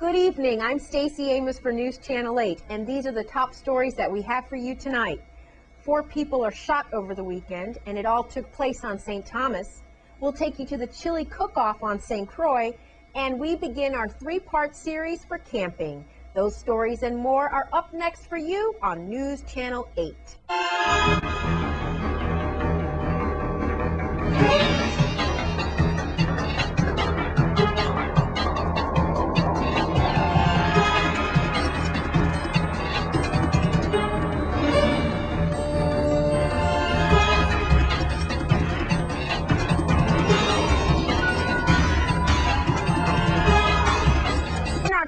Good evening. I'm Stacey Amos for News Channel 8, and these are the top stories that we have for you tonight. 4 people are shot over the weekend, and it all took place on St. Thomas. We'll take you to the chili cook-off on St. Croix, and we begin our 3-part series for camping. Those stories and more are up next for you on News Channel 8.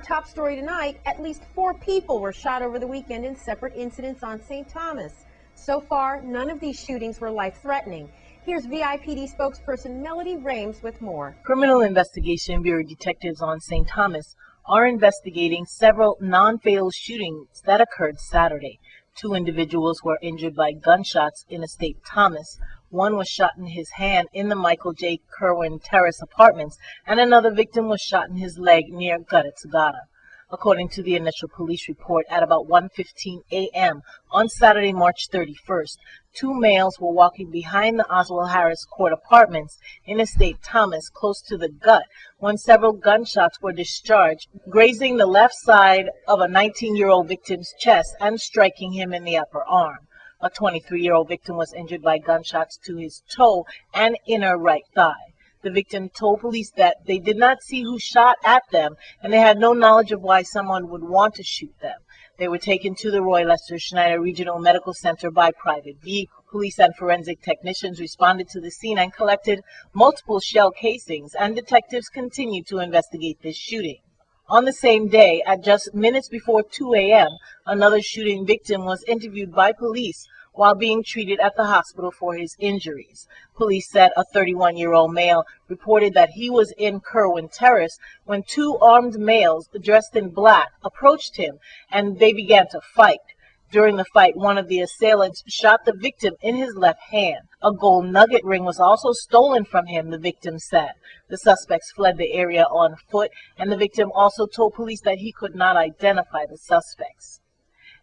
Top story tonight, at least 4 people were shot over the weekend in separate incidents on St. Thomas. So far, none of these shootings were life-threatening. Here's VIPD spokesperson Melody Rames with more. Criminal Investigation Bureau detectives on St. Thomas are investigating several non-fatal shootings that occurred Saturday. 2 individuals were injured by gunshots in St. Thomas. One was shot in his hand in the Michael J. Kerwin Terrace apartments, and another victim was shot in his leg near Guttett's Gata. According to the initial police report, at about 1:15 a.m. on Saturday, March 31st, 2 males were walking behind the Oswald Harris Court Apartments in St. Thomas, close to the Gut, when several gunshots were discharged, grazing the left side of a 19-year-old victim's chest and striking him in the upper arm. A 23-year-old victim was injured by gunshots to his toe and inner right thigh. The victim told police that they did not see who shot at them, and they had no knowledge of why someone would want to shoot them. They were taken to the Roy Lester Schneider Regional Medical Center by private vehicle. Police and forensic technicians responded to the scene and collected multiple shell casings, and detectives continued to investigate this shooting. On the same day, at just minutes before 2 a.m., another shooting victim was interviewed by police while being treated at the hospital for his injuries. Police said a 31-year-old male reported that he was in Kerwin Terrace when 2 armed males dressed in black approached him, and they began to fight. During the fight, one of the assailants shot the victim in his left hand. A gold nugget ring was also stolen from him, the victim said. The suspects fled the area on foot, and the victim also told police that he could not identify the suspects.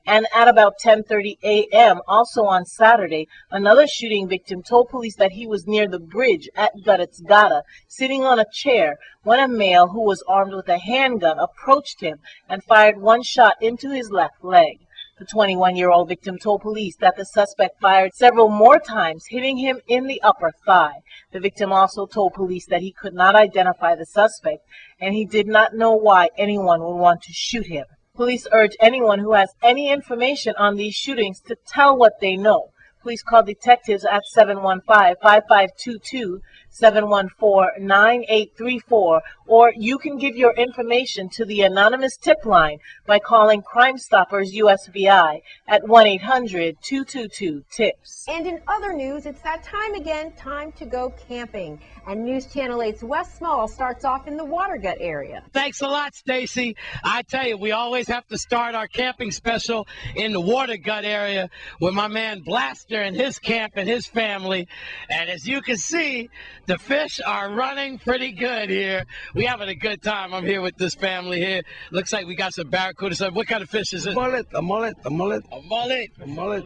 And at about 10:30 a.m., also on Saturday, another shooting victim told police that he was near the bridge at Guttett's Gata, sitting on a chair, when a male who was armed with a handgun approached him and fired 1 shot into his left leg. The 21-year-old victim told police that the suspect fired several more times, hitting him in the upper thigh. The victim also told police that he could not identify the suspect, and he did not know why anyone would want to shoot him. Police urge anyone who has any information on these shootings to tell what they know. Please call detectives at 715-5522, 714-9834, or you can give your information to the anonymous tip line by calling Crime Stoppers USVI at 1-800-222-TIPS. And in other news, it's that time again, time to go camping. And News Channel 8's Wes Small starts off in the Watergut area. Thanks a lot, Stacy. I tell you, we always have to start our camping special in the Watergut area with my man Blaster and his camp and his family. And as you can see, the fish are running pretty good here. We having a good time. I'm here with this family here. Looks like we got some barracuda. So what kind of fish is it? Mullet, a mullet. A mullet? A mullet.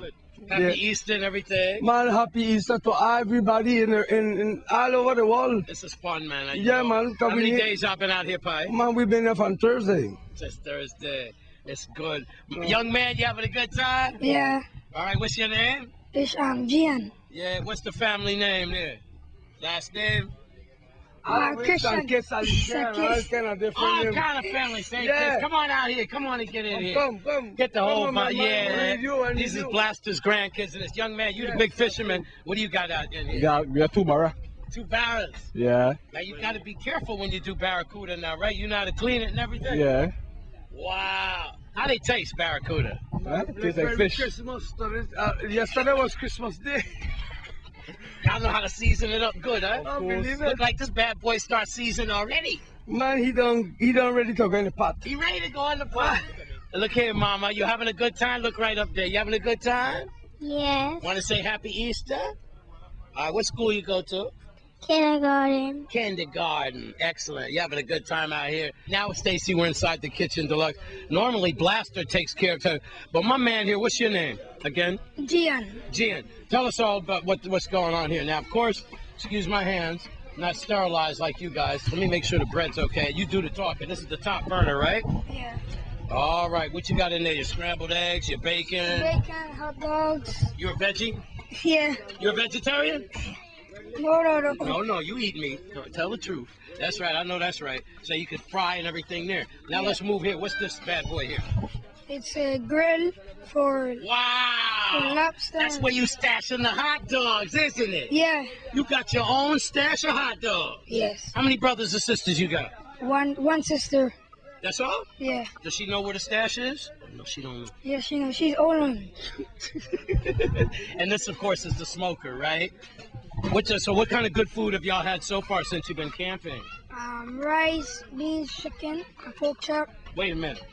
Happy Yeah. Easter and everything. Man, happy Easter to everybody in all over the world. This is fun, man. Yeah, man. How many days y'all been out here, Pi? Man, we've been here from Thursday. Just Thursday. It's good. Young man, you having a good time? Yeah, All right, what's your name? it's Gian. Yeah, what's the family name there? Last name? Christian. Kiss, all kind of different All names. kind of family, same Yeah. kids. Come on out here. Come on and get in here. Come. Get the whole Come on, vibe. man. Yeah. I need These is you. Blaster's grandkids and this young man. You the big fisherman. What do you got out in here? Yeah, we have 2 barra. 2 barrels. Yeah, Now you got to be careful when you do barracuda now, right? You know how to clean it and everything? yeah. Wow. How they taste, barracuda? Huh? Tastes like fish. Christmas. Yesterday was Christmas Day. Y'all know how to season it up good, huh? I believe it. Look like this bad boy start seasoning already. Man, he don't ready to go in the pot. He ready to go in the pot. Look here, Mama. You having a good time? Look right up there. You having a good time? Yes. Want to say Happy Easter? All right, what school you go to? Kindergarten. Kindergarten. Excellent. You're having a good time out here. Now, Stacy, we're inside the Kitchen Deluxe. Normally, Blaster takes care of her, but my man here, what's your name again? Gian. Gian. Tell us all about what's going on here. Now, of course, excuse my hands, not sterilized like you guys. Let me make sure the bread's okay. You do the talking. This is the top burner, right? Yeah. All right. What you got in there? Your scrambled eggs, your bacon. Bacon, hot dogs. You're a veggie? Yeah. You're a vegetarian? No. No, you eat meat. Tell the truth. That's right. I know that's right. So you can fry and everything there. Now let's move here. What's this bad boy here? It's a grill for Wow! lobster. That's where you stashing the hot dogs, isn't it? Yeah. You got your own stash of hot dogs. Yes. How many brothers and sisters you got? One sister. That's all? Yeah. Does she know where the stash is? No, she don't know. Yeah, she knows. She's old one. And this, of course, is the smoker, right? So what kind of good food have y'all had so far since you've been camping? Rice, beans, chicken, and pork chop. Wait a minute.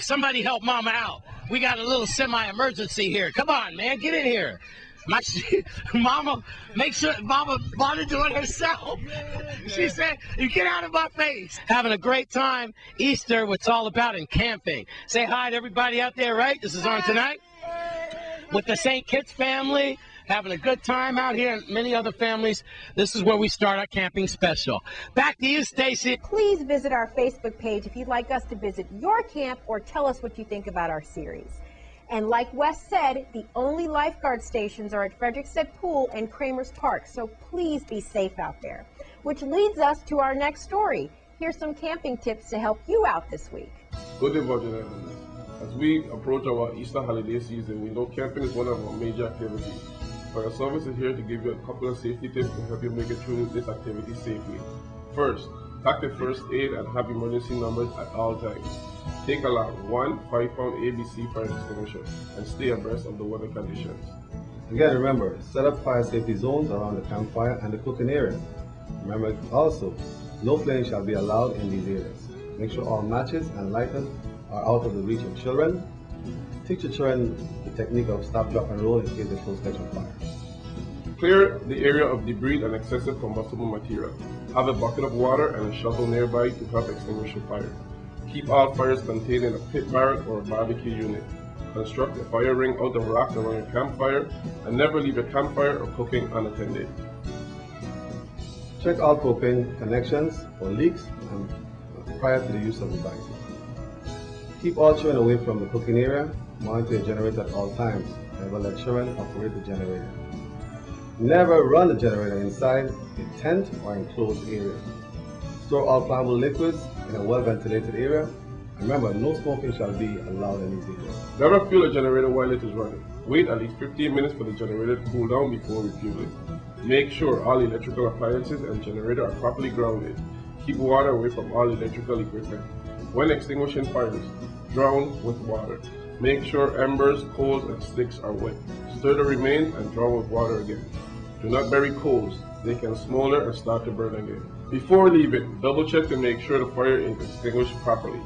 Somebody help Mama out. We got a little semi-emergency here. Come on, man, get in here. Mama, make sure Mama wanted to do it herself. She said, "You get out of my face." Having a great time. Easter, what's all about in camping. Say hi to everybody out there, right? This is on tonight with the St. Kitts family. Having a good time out here and many other families. This is where we start our camping special. Back to you, Stacy. Please visit our Facebook page if you'd like us to visit your camp or tell us what you think about our series. And like Wes said, the only lifeguard stations are at Frederickstead Pool and Kramer's Park, so please be safe out there. Which leads us to our next story. Here's some camping tips to help you out this week. Good day, Virgin Islands. As we approach our Easter holiday season, we know camping is one of our major activities. Our service is here to give you a couple of safety tips to help you make it through this activity safely. First, pack the first aid and have emergency numbers at all times. Take along 1 5-pound ABC fire extinguisher and stay abreast of the weather conditions. Again, remember, set up fire safety zones around the campfire and the cooking area. Remember also, no flames shall be allowed in these areas. Make sure all matches and lighters are out of the reach of children. Teach your children the technique of stop, drop, and roll in case they close catch on fire. Clear the area of debris and excessive combustible material. Have a bucket of water and a shovel nearby to help extinguish your fire. Keep all fires contained in a pit barrack or a barbecue unit. Construct a fire ring out of rocks around your campfire and never leave a campfire or cooking unattended. Check all propane connections for leaks prior to the use of the device. Keep all children away from the cooking area. Monitor your generator at all times. Never let children operate the generator. Never run the generator inside a tent or enclosed area. Store all flammable liquids in a well-ventilated area. Remember, no smoking shall be allowed in these areas. Never fuel a generator while it is running. Wait at least 15 minutes for the generator to cool down before refueling. Make sure all electrical appliances and generator are properly grounded. Keep water away from all electrical equipment. When extinguishing fires, drown with water. Make sure embers, coals, and sticks are wet. Stir the remains and drown with water again. Do not bury coals. They can smolder and start to burn again. Before leaving, double check to make sure the fire is extinguished properly.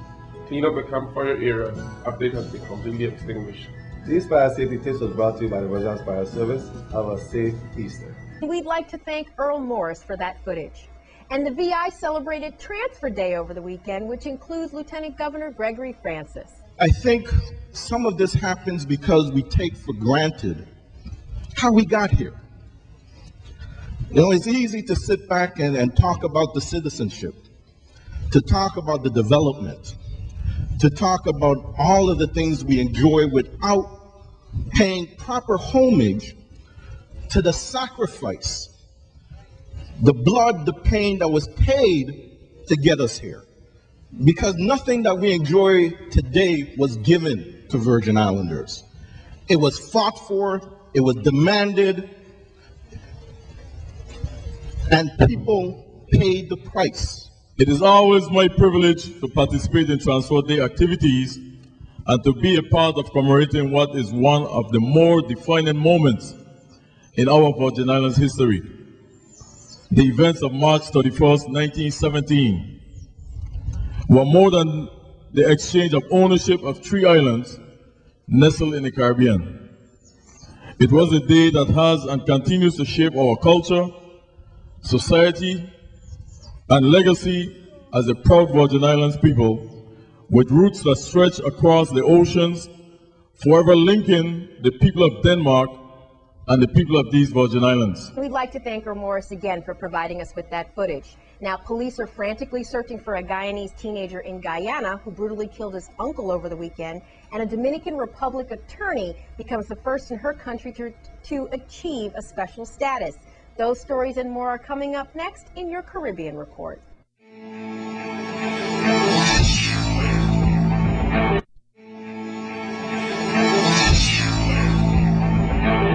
Clean up the campfire area after it has been completely extinguished. These fire safety tips was brought to you by the Virgin Islands Fire Service. Have a safe Easter. We'd like to thank Earl Morris for that footage. And the VI celebrated Transfer Day over the weekend, which includes Lieutenant Governor Gregory Francis. I think some of this happens because we take for granted how we got here. You know, it's easy to sit back and talk about the citizenship, to talk about the development, to talk about all of the things we enjoy without paying proper homage to the sacrifice, the blood, the pain that was paid to get us here. Because nothing that we enjoy today was given to Virgin Islanders. It was fought for, it was demanded, and people paid the price. It is always my privilege to participate in Transfer Day activities and to be a part of commemorating what is one of the more defining moments in our Virgin Islands history. The events of March 31st, 1917 were more than the exchange of ownership of 3 islands nestled in the Caribbean. It was a day that has and continues to shape our culture, society, and legacy as a proud Virgin Islands people, with roots that stretch across the oceans, forever linking the people of Denmark and the people of these Virgin Islands. We'd like to thank Morris again for providing us with that footage. Now, police are frantically searching for a Guyanese teenager in Guyana who brutally killed his uncle over the weekend, and a Dominican Republic attorney becomes the first in her country to achieve a special status. Those stories and more are coming up next in your Caribbean Report.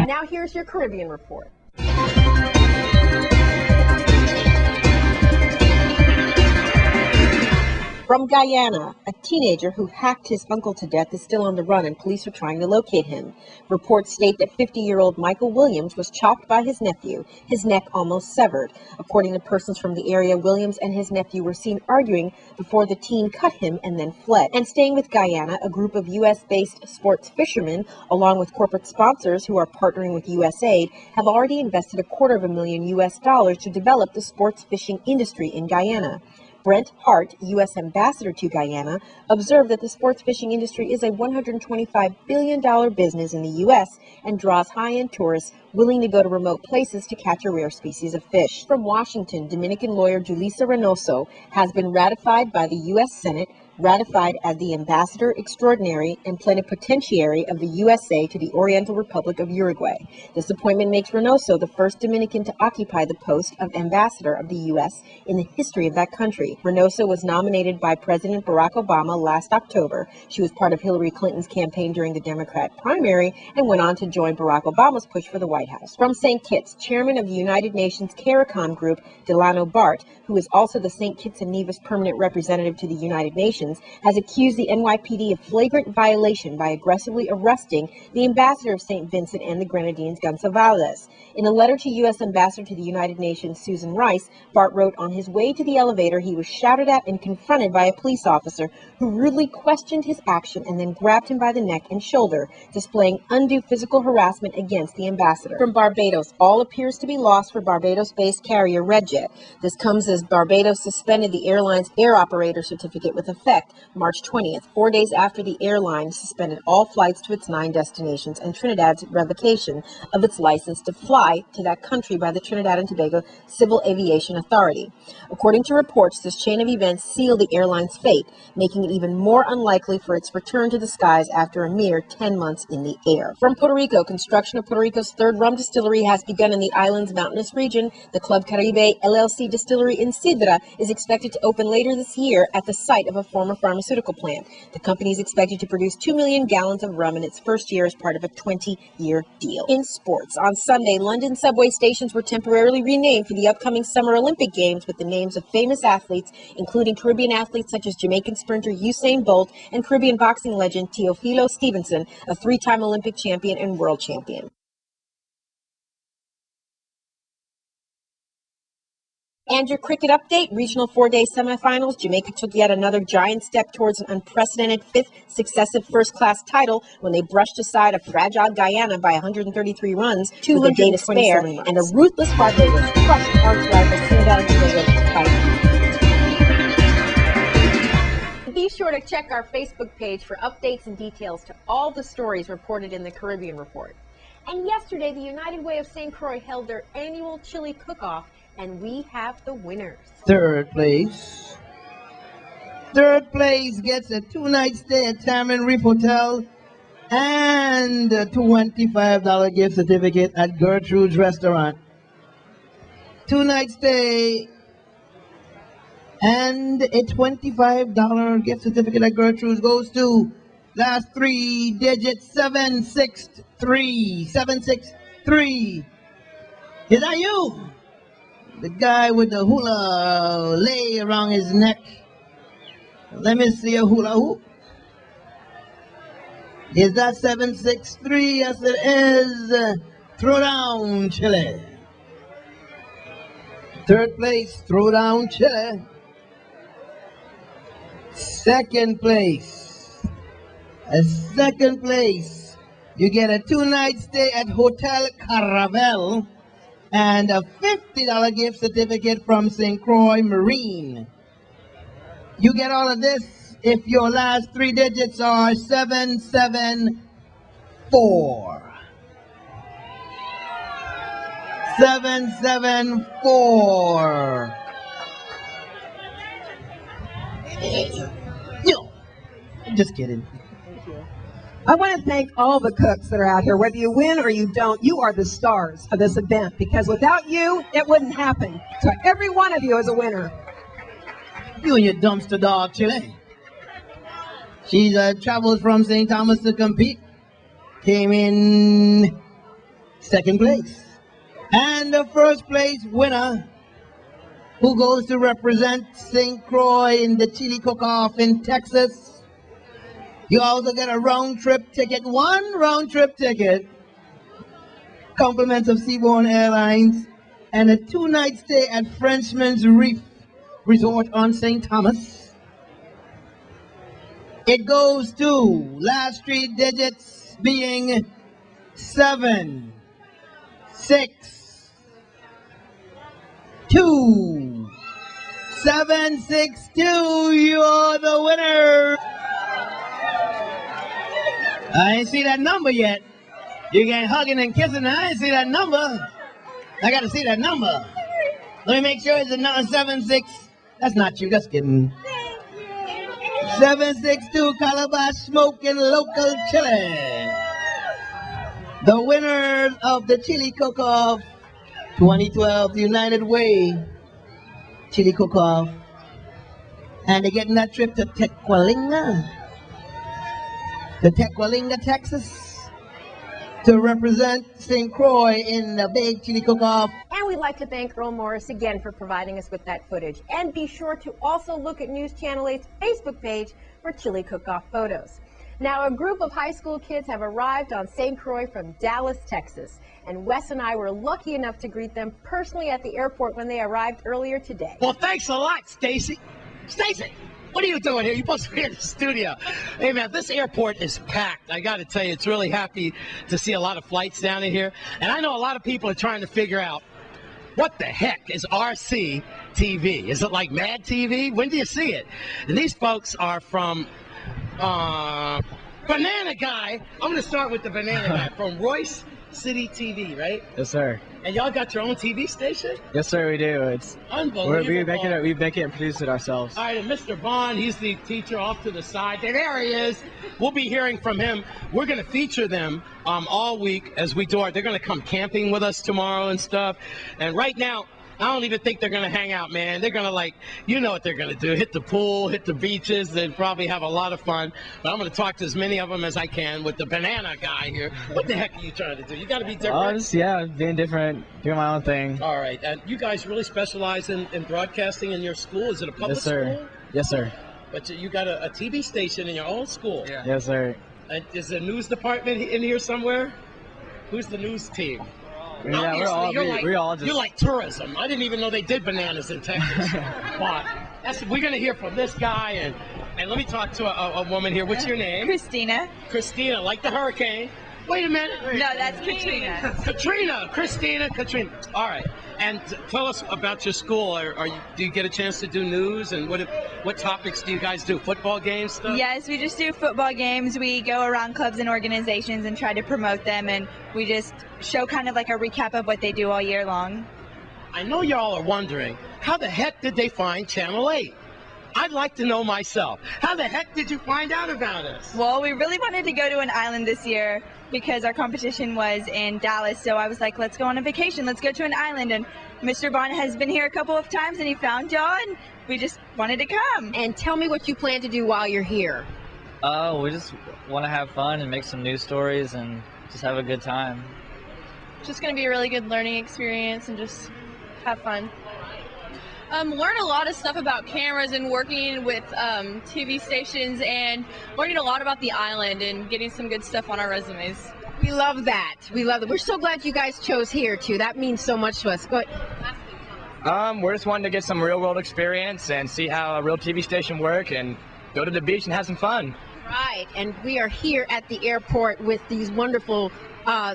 Now here's your Caribbean Report. From Guyana, a teenager who hacked his uncle to death is still on the run, and police are trying to locate him. Reports state that 50-year-old Michael Williams was chopped by his nephew, his neck almost severed. According to persons from the area, Williams and his nephew were seen arguing before the teen cut him and then fled. And staying with Guyana, a group of U.S.-based sports fishermen, along with corporate sponsors who are partnering with USAID, have already invested $250,000 to develop the sports fishing industry in Guyana. Brent Hart, U.S. Ambassador to Guyana, observed that the sports fishing industry is a $125 billion business in the U.S. and draws high-end tourists willing to go to remote places to catch a rare species of fish. From Washington, Dominican lawyer Julissa Reynoso has been ratified by the U.S. Senate, ratified as the Ambassador Extraordinary and Plenipotentiary of the USA to the Oriental Republic of Uruguay. This appointment makes Reynoso the first Dominican to occupy the post of Ambassador of the U.S. in the history of that country. Reynoso was nominated by President Barack Obama last October. She was part of Hillary Clinton's campaign during the Democrat primary and went on to join Barack Obama's push for the White House. From St. Kitts, Chairman of the United Nations CARICOM Group, Delano Bart, who is also the St. Kitts and Nevis Permanent Representative to the United Nations, has accused the NYPD of flagrant violation by aggressively arresting the ambassador of St. Vincent and the Grenadines, Gonçalves. In a letter to U.S. Ambassador to the United Nations, Susan Rice, Bart wrote, on his way to the elevator, he was shouted at and confronted by a police officer who rudely questioned his action and then grabbed him by the neck and shoulder, displaying undue physical harassment against the ambassador. From Barbados, all appears to be lost for Barbados-based carrier RedJet. This comes as Barbados suspended the airline's air operator certificate with effect March 20th, 4 days after the airline suspended all flights to its 9 destinations and Trinidad's revocation of its license to fly to that country by the Trinidad and Tobago Civil Aviation Authority. According to reports, this chain of events sealed the airline's fate, making it even more unlikely for its return to the skies after a mere 10 months in the air. From Puerto Rico, construction of Puerto Rico's third rum distillery has begun in the island's mountainous region. The Club Caribe LLC distillery in Sidra is expected to open later this year at the site of a former pharmaceutical plant. The company is expected to produce 2 million gallons of rum in its first year as part of a 20-year deal. In sports, on Sunday, London subway stations were temporarily renamed for the upcoming Summer Olympic Games with the names of famous athletes, including Caribbean athletes such as Jamaican sprinter Usain Bolt and Caribbean boxing legend Teofilo Stevenson, a 3-time Olympic champion and world champion. And your cricket update, regional 4-day semifinals. Jamaica took yet another giant step towards an unprecedented 5th successive first-class title when they brushed aside a fragile Guyana by 133 runs with a day to spare, and a ruthless Barbados crushed arch rival Trinidad and Tobago by. Be sure to check our Facebook page for updates and details to all the stories reported in the Caribbean Report. And yesterday, the United Way of St. Croix held their annual chili cook-off, and we have the winners. Third place gets a 2-night stay at Tamarind Reef Hotel and a $25 gift certificate at Gertrude's Restaurant. 2-night stay and a $25 gift certificate at Gertrude's goes to last 3 digits 763. 763. Is that you? The guy with the hula lay around his neck. Let me see a hula hoop. Is that 763? Yes, it is. Throw down Chile. Third place, throw down Chile. Second place. Second place You get a 2-night stay at Hotel Caravel and a $50 gift certificate from St. Croix Marine. You get all of this if your last 3 digits are 774. 774. No, I'm just kidding. I want to thank all the cooks that are out here. Whether you win or you don't, you are the stars of this event, because without you, it wouldn't happen. So every one of you is a winner. You and your dumpster dog, Chile. She traveled from St. Thomas to compete. Came in 2nd place. And the 1st place winner, who goes to represent St. Croix in the Chili Cook-Off in Texas. You also get a round-trip ticket, 1 round-trip ticket, compliments of Seabourn Airlines, and a 2-night stay at Frenchman's Reef Resort on St. Thomas. It goes to last 3 digits being 7, 6, 2. 762, you're the winner. I ain't see that number yet. You get hugging and kissing, I ain't see that number. I gotta see that number. Let me make sure it's a 76. That's not you, just kidding. 762 Calabash Smoking Local Chili. The winners of the Chili Cook-Off 2012 United Way Chili Cook-Off. And they're getting that trip to Tequalinga, Texas, to represent St. Croix in the big Chili Cook-Off. And we'd like to thank Earl Morris again for providing us with that footage. And be sure to also look at News Channel 8's Facebook page for Chili Cook-Off photos. Now, a group of high school kids have arrived on St. Croix from Dallas, Texas. And Wes and I were lucky enough to greet them personally at the airport when they arrived earlier today. Well, thanks a lot, Stacy. Stacy, what are you doing here? You're supposed to be in the studio. Hey, man, this airport is packed. I got to tell you, it's really happy to see a lot of flights down in here. And I know a lot of people are trying to figure out, what the heck is RC TV? Is it like Mad TV? When do you see it? And these folks are from Banana Guy. I'm going to start with the Banana Guy from Royce City TV, right? Yes, sir. And y'all got your own TV station? Yes, sir, we do. It's unbelievable. We make it and produce it ourselves. All right, and Mr. Bond, he's the teacher off to the side. There he is. We'll be hearing from him. We're going to feature them all week as we do it. They're going to come camping with us tomorrow and stuff. And right now, I don't even think they're going to hang out, man. They're going to, like, you know what they're going to do. Hit the pool, hit the beaches. They'll probably have a lot of fun. But I'm going to talk to as many of them as I can with the Banana Guy here. What the heck are you trying to do? You got to be different. Being different, doing my own thing. All right. And you guys really specialize in broadcasting in your school? Is it a public school? Yes, sir. But you got a TV station in your own school? Yeah. Yes, sir. And is the news department in here somewhere? Who's the news team? Yeah, you're like tourism. I didn't even know they did bananas in Texas. But we're going to hear from this guy, and let me talk to a woman here. What's your name? Christina. Christina, like the hurricane. Wait a minute. No, that's Katrina. Katrina. All right. And tell us about your school. Do you get a chance to do news? And what topics do you guys do? Football games stuff? Yes, we just do football games. We go around clubs and organizations and try to promote them, and we just show kind of like a recap of what they do all year long. I know y'all are wondering, how the heck did they find Channel 8? I'd like to know myself. How the heck did you find out about us? Well, we really wanted to go to an island this year because our competition was in Dallas. So I was like, let's go on a vacation. Let's go to an island. And Mr. Bond has been here a couple of times and he found y'all and we just wanted to come. And tell me what you plan to do while you're here. We just want to have fun and make some news stories and just have a good time. Just going to be a really good learning experience and just have fun. Learn a lot of stuff about cameras and working with TV stations and learning a lot about the island and getting some good stuff on our resumes. We love that. We love it. We're so glad you guys chose here too. That means so much to us. Go ahead. We're just wanting to get some real world experience and see how a real TV station work and go to the beach and have some fun. Right, and we are here at the airport with these wonderful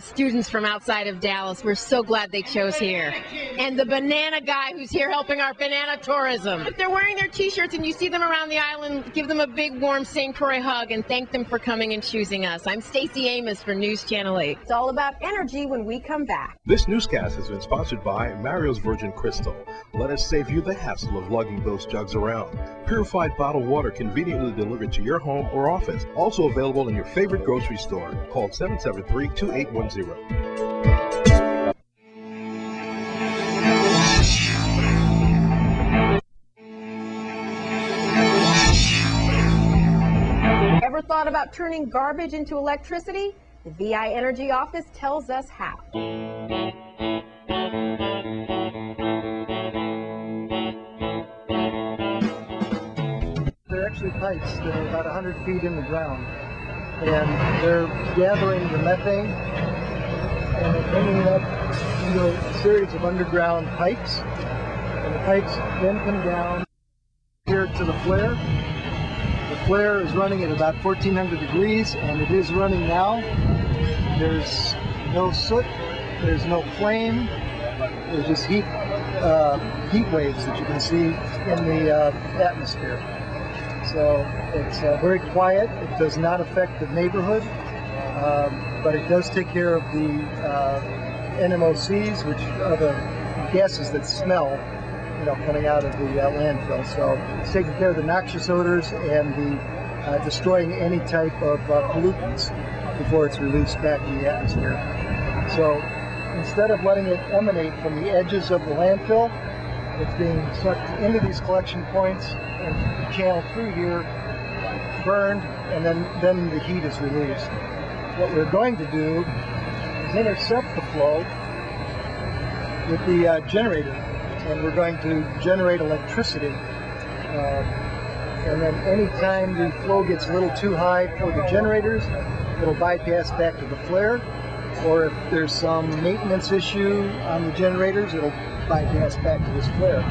students from outside of Dallas. We're so glad they chose here. And the banana guy who's here helping our banana tourism. If they're wearing their t-shirts and you see them around the island, give them a big warm St. Croix hug and thank them for coming and choosing us. I'm Stacey Amos for News Channel 8. It's all about energy when we come back. This newscast has been sponsored by Mario's Virgin Crystal. Let us save you the hassle of lugging those jugs around. Purified bottled water conveniently delivered to your home or office. Also available in your favorite grocery store. Call 773-2810. Ever thought about turning garbage into electricity? The VI Energy office tells us how. They're actually pipes that are about 100 feet in the ground, and they're gathering the methane and they're bringing it up into a series of underground pipes, and the pipes then come down here to the flare. The flare is running at about 1400 degrees, and it is running now. There's no soot, there's no flame, there's just heat waves that you can see in the atmosphere. So it's very quiet. It does not affect the neighborhood, but it does take care of the NMOCs, which are the gases that smell, coming out of the landfill. So it's taking care of the noxious odors and the destroying any type of pollutants before it's released back in the atmosphere. So instead of letting it emanate from the edges of the landfill, it's being sucked into these collection points and channeled through here, burned, and then the heat is released. What we're going to do is intercept the flow with the generator, and we're going to generate electricity. And then anytime the flow gets a little too high for the generators, it'll bypass back to the flare, or if there's some maintenance issue on the generators, it'll bypass back to this flare.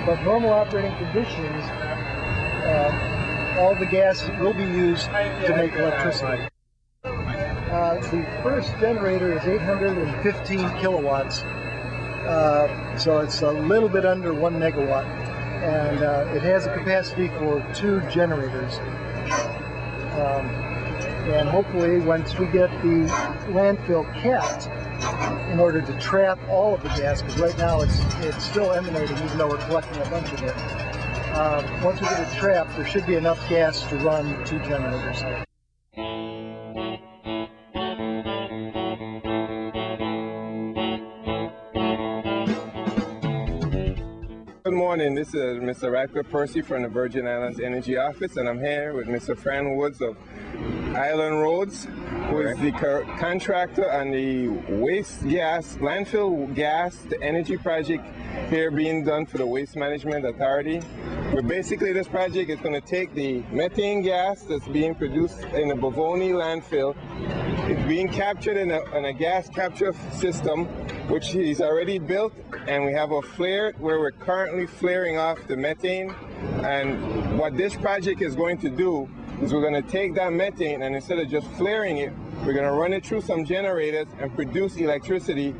But normal operating conditions, all the gas will be used to make electricity. The first generator is 815 kilowatts, so it's a little bit under 1 megawatt, and it has a capacity for 2 generators. And hopefully, once we get the landfill capped, in order to trap all of the gas, because right now it's still emanating even though we're collecting a bunch of it. Once we get it trapped, there should be enough gas to run 2 generators. Good morning, this is Mr. Radcliffe Percy from the Virgin Islands Energy Office, and I'm here with Mr. Fran Woods of Island Roads, who is the contractor on the waste gas, landfill gas, the energy project here being done for the Waste Management Authority. Where basically this project is going to take the methane gas that's being produced in the Bovoni landfill. It's being captured in a gas capture system, which he's already built, and we have a flare where we're currently flaring off the methane. And what this project is going to do is we're going to take that methane, and instead of just flaring it, we're going to run it through some generators and produce electricity